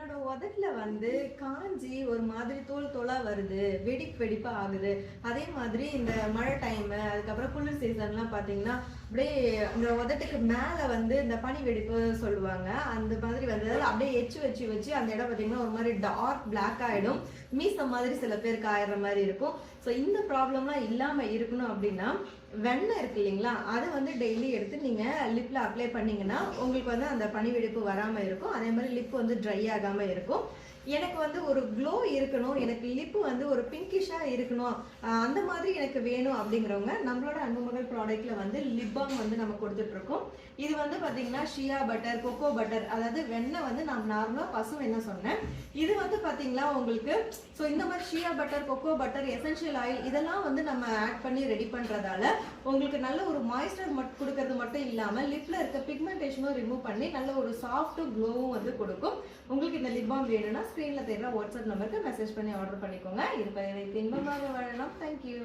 என்னோட உதட்டுல வந்து காஞ்சி ஒரு மாதிரி தோல் தோலா வருது, வெடிப்பா ஆகுது. அதே மாதிரி இந்த மழை டைம், அதுக்கப்புறம் குளிர் சீசன்லாம் பாத்தீங்கன்னா அப்படியே இந்த உதட்டுக்கு மேல வந்து இந்த பனி வெடிப்பு சொல்லுவாங்க. அந்த மாதிரி வந்து அப்படியே எச்சு வச்சு வச்சு அந்த இடம் பாத்தீங்கன்னா ஒரு மாதிரி டார்க் பிளாக் ஆயிடும். மீச மாதிரி சில பேருக்கு ஆயிடுற மாதிரி இருக்கும். ஸோ இந்த ப்ராப்ளம்லாம் இல்லாம இருக்கணும் அப்படின்னா வெண்ணெய் இருக்கு இல்லைங்களா, அதை வந்து டெய்லி எடுத்து நீங்க லிப்ல அப்ளை பண்ணீங்கன்னா உங்களுக்கு வந்து அந்த பனி வெடிப்பு வராம இருக்கும். அதே மாதிரி லிப் வந்து ட்ரை ஆகாம இருக்கும். எனக்கு வந்து ஒரு க்ளோ இருக்கணும், எனக்கு லிப்பு வந்து ஒரு பிங்கிஷா இருக்கணும், அந்த மாதிரி எனக்கு வேணும் அப்படிங்கிறவங்க நம்மளோட அன்புமகள் ப்ராடக்ட்ல வந்து லிப் பாம் வந்து நம்ம கொடுத்துட்டு இருக்கோம். இது வந்து பாத்தீங்கன்னா ஷியா பட்டர், கொக்கோ பட்டர், அதாவது வெண்ணெய் வந்து நான் நார்மலா பசு வெண்ணெய் சொன்னேன். இது வந்து பாத்தீங்கன்னா உங்களுக்கு ஸோ இந்த மாதிரி ஷியா butter, kho kho butter, essential oil இதெல்லாம் வந்து நம்ம ஆட் பண்ணி ரெடி பண்றதால உங்களுக்கு நல்ல ஒரு மாய்ஸ்சர் கொடுக்கறது மட்டும் இல்லாம லிப்ல இருக்க பிக்மெண்டேஷனும் ரிமூவ் பண்ணி நல்ல ஒரு சாஃப்ட் க்ளோவும் வந்து கொடுக்கும். உங்களுக்கு இந்த லிப் பாம் வேணும்னா ஸ்க்ரீன்ல தெரியுற வாட்ஸ்அப் நம்பருக்கு மெசேஜ் பண்ணி ஆர்டர் பண்ணிக்கோங்க. இது இன்பமாக வாழலாம். தேங்க்யூ.